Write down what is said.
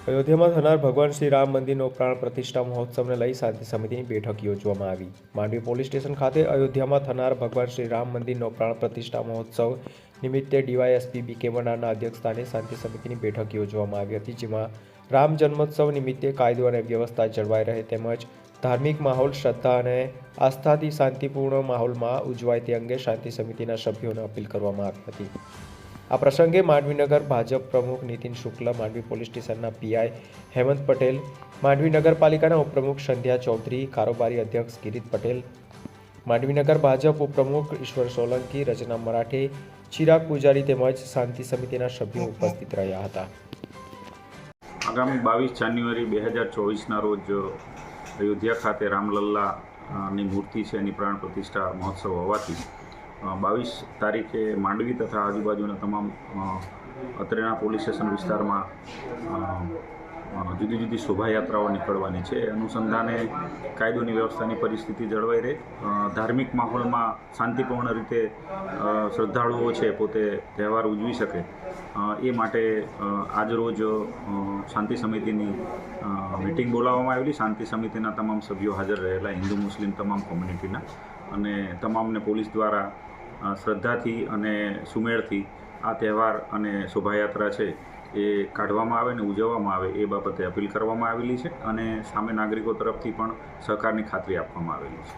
અયોધ્યામાં થનાર ભગવાન શ્રી રામ મંદિરનો પ્રાણ પ્રતિષ્ઠા મહોત્સવને લઈ શાંતિ સમિતિની બેઠક યોજવામાં આવી. માંડવી પોલીસ સ્ટેશન ખાતે અયોધ્યામાં થનાર ભગવાન શ્રી રામ મંદિરનો પ્રાણ પ્રતિષ્ઠા મહોત્સવ નિમિત્તે ડીવાયએસપી બી કે વનારના અધ્યક્ષસ્થાને શાંતિ સમિતિની બેઠક યોજવામાં આવી હતી, જેમાં રામ જન્મોત્સવ નિમિત્તે કાયદો અને વ્યવસ્થા જળવાઈ રહે તેમજ ધાર્મિક માહોલ શ્રદ્ધા અને આસ્થાથી શાંતિપૂર્ણ માહોલમાં ઉજવાય તે અંગે શાંતિ સમિતિના સભ્યોને અપીલ કરવામાં આવી હતી. આ પ્રસંગે માંડવીનગર ભાજપ પ્રમુખ નીતિન શુક્લ, માંડવી પોલીસ સ્ટેશનના પીઆઈ હેમંત પટેલ, માંડવી નગરપાલિકાના ઉપપ્રમુખ સંધ્યા ચૌધરી, કારોબારી અધ્યક્ષ કિરીટ પટેલ, માંડવીનગર ભાજપ ઉપપ્રમુખ ઈશ્વર સોલંકી, રચના મરાઠે, ચિરાગ પૂજારી તેમજ શાંતિ સમિતિના સભ્યો ઉપસ્થિત રહ્યા હતા. આગામી 22 જાન્યુઆરી 2024ના રોજ અયોધ્યા ખાતે રામલલ્લાની મૂર્તિ છે એની પ્રાણ પ્રતિષ્ઠા મહોત્સવ હોવાથી 22 તારીખે માંડવી તથા આજુબાજુના તમામ અત્રેના પોલીસ સ્ટેશન વિસ્તારમાં જુદી જુદી શોભાયાત્રાઓ નીકળવાની છે. અનુસંધાને કાયદોની વ્યવસ્થાની પરિસ્થિતિ જળવાઈ રહે, ધાર્મિક માહોલમાં શાંતિપૂર્ણ રીતે શ્રદ્ધાળુઓ છે પોતે તહેવાર ઉજવી શકે એ માટે આજરોજ શાંતિ સમિતિની મિટિંગ બોલાવવામાં આવેલી. શાંતિ સમિતિના તમામ સભ્યો હાજર રહેલા, હિન્દુ મુસ્લિમ તમામ કોમ્યુનિટીના, અને તમામને પોલીસ દ્વારા શ્રદ્ધાથી અને સુમેળથી આ તહેવાર અને શોભાયાત્રા છે એ કાઢવામાં આવે અને ઉજવવામાં આવે એ બાબતે અપીલ કરવામાં આવેલી છે અને સામે નાગરિકો તરફથી પણ સહકારની ખાતરી આપવામાં આવેલી છે.